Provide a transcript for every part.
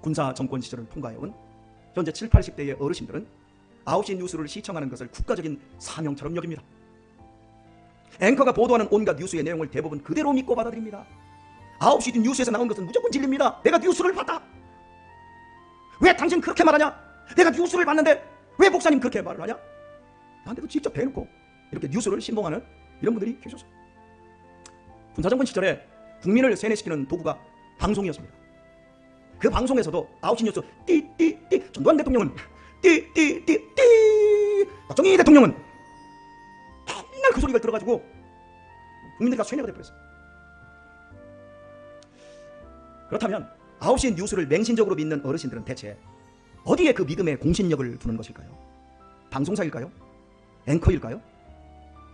군사 정권 시절을 통과해온 현재 7, 80대의 어르신들은 9시 뉴스를 시청하는 것을 국가적인 사명처럼 여깁니다. 앵커가 보도하는 온갖 뉴스의 내용을 대부분 그대로 믿고 받아들입니다. 9시 뉴스에서 나온 것은 무조건 진리입니다. 내가 뉴스를 봤다. 왜 당신 그렇게 말하냐? 내가 뉴스를 봤는데 왜 목사님 그렇게 말을 하냐? 나한테도 직접 대놓고 이렇게 뉴스를 신봉하는 이런 분들이 계셔서 군사정권 시절에 국민을 세뇌시키는 도구가 방송이었습니다. 그 방송에서도 9시 뉴스 띠띠띠 전두환 대통령은 띠띠띠띠 박정희 대통령은 맨날 그 소리가 들어가지고 국민들이 다 세뇌가 돼버렸어요. 그렇다면 9시 뉴스를 맹신적으로 믿는 어르신들은 대체 어디에 그 믿음의 공신력을 두는 것일까요? 방송사일까요? 앵커일까요?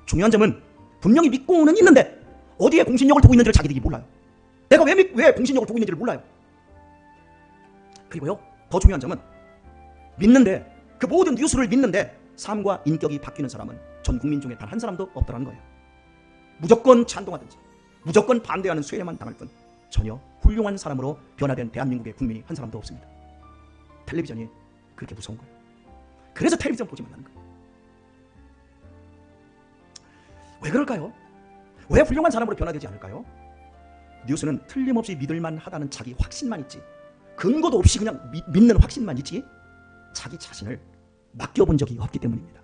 중요한 점은 분명히 믿고는 있는데 어디에 공신력을 두고 있는지를 자기들이 몰라요. 내가 왜 공신력을 두고 있는지를 몰라요. 그리고요, 더 중요한 점은 믿는데, 그 모든 뉴스를 믿는데 삶과 인격이 바뀌는 사람은 전 국민 중에 단 한 사람도 없더라는 거예요. 무조건 찬동하든지 무조건 반대하는 쇠뇌만 당할 뿐 전혀 훌륭한 사람으로 변화된 대한민국의 국민이 한 사람도 없습니다. 텔레비전이 그렇게 무서운 거예요. 그래서 텔레비전 보지 말라는 거예요. 왜 그럴까요? 왜 훌륭한 사람으로 변화되지 않을까요? 뉴스는 틀림없이 믿을만 하다는 자기 확신만 있지, 근거도 없이 그냥 믿는 확신만 있지 자기 자신을 맡겨본 적이 없기 때문입니다.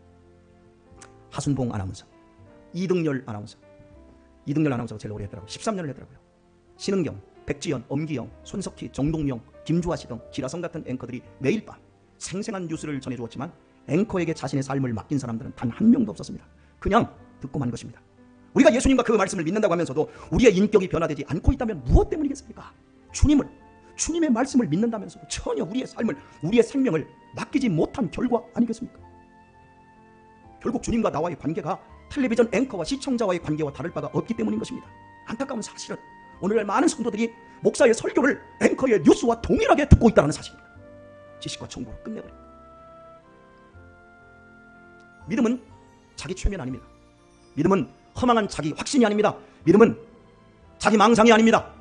하순봉 아나운서, 이등열 아나운서가 제일 오래 했더라고요. 13년을 했더라고요. 신은경, 백지연, 엄기영, 손석희, 정동영, 김주아 씨 등 기라성 같은 앵커들이 매일 밤 생생한 뉴스를 전해주었지만 앵커에게 자신의 삶을 맡긴 사람들은 단 한 명도 없었습니다. 그냥 듣고만 것입니다. 우리가 예수님과 그 말씀을 믿는다고 하면서도 우리의 인격이 변화되지 않고 있다면 무엇 때문이겠습니까? 주님의 말씀을 믿는다면서도 전혀 우리의 삶을, 우리의 생명을 맡기지 못한 결과 아니겠습니까? 결국 주님과 나와의 관계가 텔레비전 앵커와 시청자와의 관계와 다를 바가 없기 때문인 것입니다. 안타까운 사실은 오늘날 많은 성도들이 목사의 설교를 앵커의 뉴스와 동일하게 듣고 있다는 사실입니다. 지식과 정보로 끝내버립니다. 믿음은 자기 최면 아닙니다. 믿음은 허망한 자기 확신이 아닙니다. 믿음은 자기 망상이 아닙니다.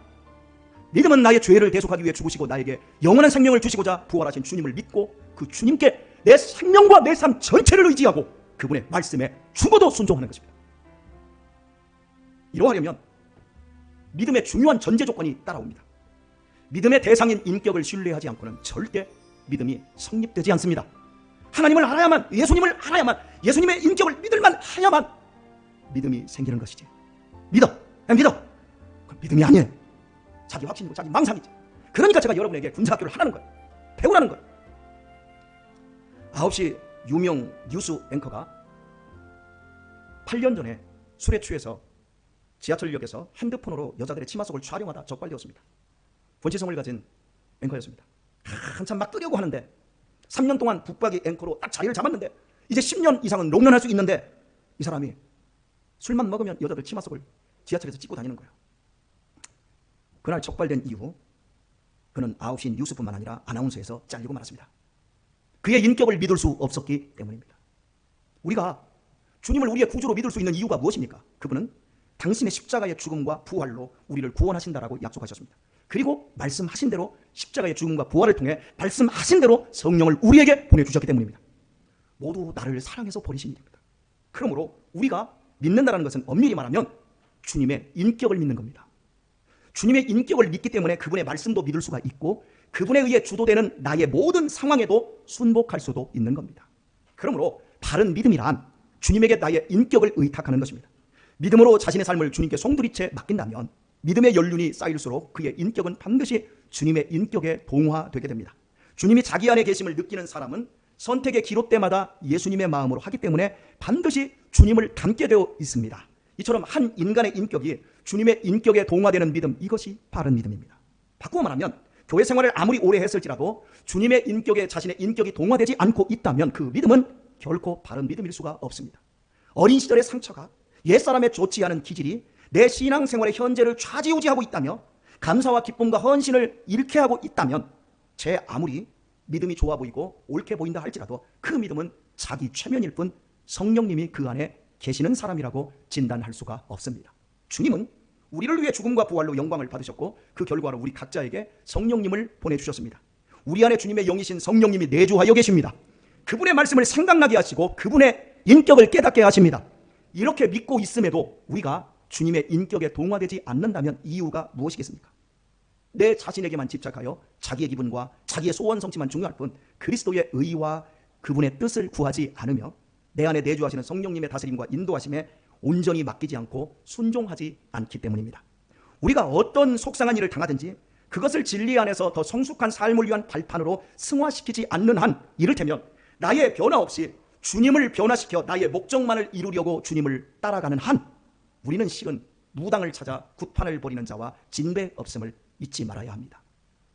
믿음은 나의 죄를 대속하기 위해 죽으시고 나에게 영원한 생명을 주시고자 부활하신 주님을 믿고 그 주님께 내 생명과 내 삶 전체를 의지하고 그분의 말씀에 죽어도 순종하는 것입니다. 이러하려면 믿음의 중요한 전제 조건이 따라옵니다. 믿음의 대상인 인격을 신뢰하지 않고는 절대 믿음이 성립되지 않습니다. 하나님을 알아야만, 예수님을 알아야만, 예수님의 인격을 믿을만 하야만 믿음이 생기는 것이지. 믿어. 그건 믿음이 아니에요. 자기 확신이고 자기 망상이지. 그러니까 제가 여러분에게 군사학교를 하라는 거예요. 배우라는 거예요. 9시 유명 뉴스 앵커가 8년 전에 술에 취해서 지하철역에서 핸드폰으로 여자들의 치마 속을 촬영하다 적발되었습니다. 본치성을 가진 앵커였습니다. 한참 막 뜨려고 하는데 3년 동안 북박이 앵커로 딱 자리를 잡았는데 이제 10년 이상은 롱런할 수 있는데 이 사람이 술만 먹으면 여자들 치마 속을 지하철에서 찍고 다니는 거예요. 그날 적발된 이후 그는 9시 뉴스뿐만 아니라 아나운서에서 잘리고 말았습니다. 그의 인격을 믿을 수 없었기 때문입니다. 우리가 주님을 우리의 구주로 믿을 수 있는 이유가 무엇입니까? 그분은 당신의 십자가의 죽음과 부활로 우리를 구원하신다라고 약속하셨습니다. 그리고 말씀하신 대로 십자가의 죽음과 부활을 통해 말씀하신 대로 성령을 우리에게 보내주셨기 때문입니다. 모두 나를 사랑해서 보내신 일입니다. 그러므로 우리가 믿는다는 것은 엄밀히 말하면 주님의 인격을 믿는 겁니다. 주님의 인격을 믿기 때문에 그분의 말씀도 믿을 수가 있고 그분에 의해 주도되는 나의 모든 상황에도 순복할 수도 있는 겁니다. 그러므로 바른 믿음이란 주님에게 나의 인격을 의탁하는 것입니다. 믿음으로 자신의 삶을 주님께 송두리째 맡긴다면 믿음의 연륜이 쌓일수록 그의 인격은 반드시 주님의 인격에 동화되게 됩니다. 주님이 자기 안에 계심을 느끼는 사람은 선택의 기로 때마다 예수님의 마음으로 하기 때문에 반드시 주님을 닮게 되어 있습니다. 이처럼 한 인간의 인격이 주님의 인격에 동화되는 믿음, 이것이 바른 믿음입니다. 바꾸어 말하면 교회 생활을 아무리 오래 했을지라도 주님의 인격에 자신의 인격이 동화되지 않고 있다면 그 믿음은 결코 바른 믿음일 수가 없습니다. 어린 시절의 상처가 옛사람의 좋지 않은 기질이 내 신앙생활의 현재를 좌지우지하고 있다며 감사와 기쁨과 헌신을 잃게 하고 있다면 제 아무리 믿음이 좋아 보이고 옳게 보인다 할지라도 그 믿음은 자기 최면일 뿐 성령님이 그 안에 계시는 사람이라고 진단할 수가 없습니다. 주님은 우리를 위해 죽음과 부활로 영광을 받으셨고 그 결과로 우리 각자에게 성령님을 보내주셨습니다. 우리 안에 주님의 영이신 성령님이 내주하여 계십니다. 그분의 말씀을 생각나게 하시고 그분의 인격을 깨닫게 하십니다. 이렇게 믿고 있음에도 우리가 주님의 인격에 동화되지 않는다면 이유가 무엇이겠습니까? 내 자신에게만 집착하여 자기의 기분과 자기의 소원 성취만 중요할 뿐 그리스도의 의와 그분의 뜻을 구하지 않으며 내 안에 내주하시는 성령님의 다스림과 인도하심에 온전히 맡기지 않고 순종하지 않기 때문입니다. 우리가 어떤 속상한 일을 당하든지 그것을 진리 안에서 더 성숙한 삶을 위한 발판으로 승화시키지 않는 한, 이를테면 나의 변화 없이 주님을 변화시켜 나의 목적만을 이루려고 주님을 따라가는 한, 우리는 실은 무당을 찾아 굿판을 벌이는 자와 진배 없음을 잊지 말아야 합니다.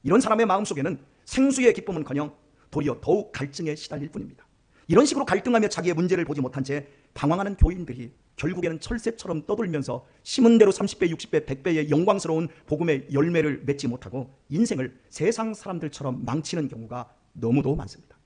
이런 사람의 마음속에는 생수의 기쁨은커녕 도리어 더욱 갈증에 시달릴 뿐입니다. 이런 식으로 갈등하며 자기의 문제를 보지 못한 채 방황하는 교인들이 결국에는 철새처럼 떠돌면서 심은 대로 30배, 60배, 100배의 영광스러운 복음의 열매를 맺지 못하고 인생을 세상 사람들처럼 망치는 경우가 너무도 많습니다.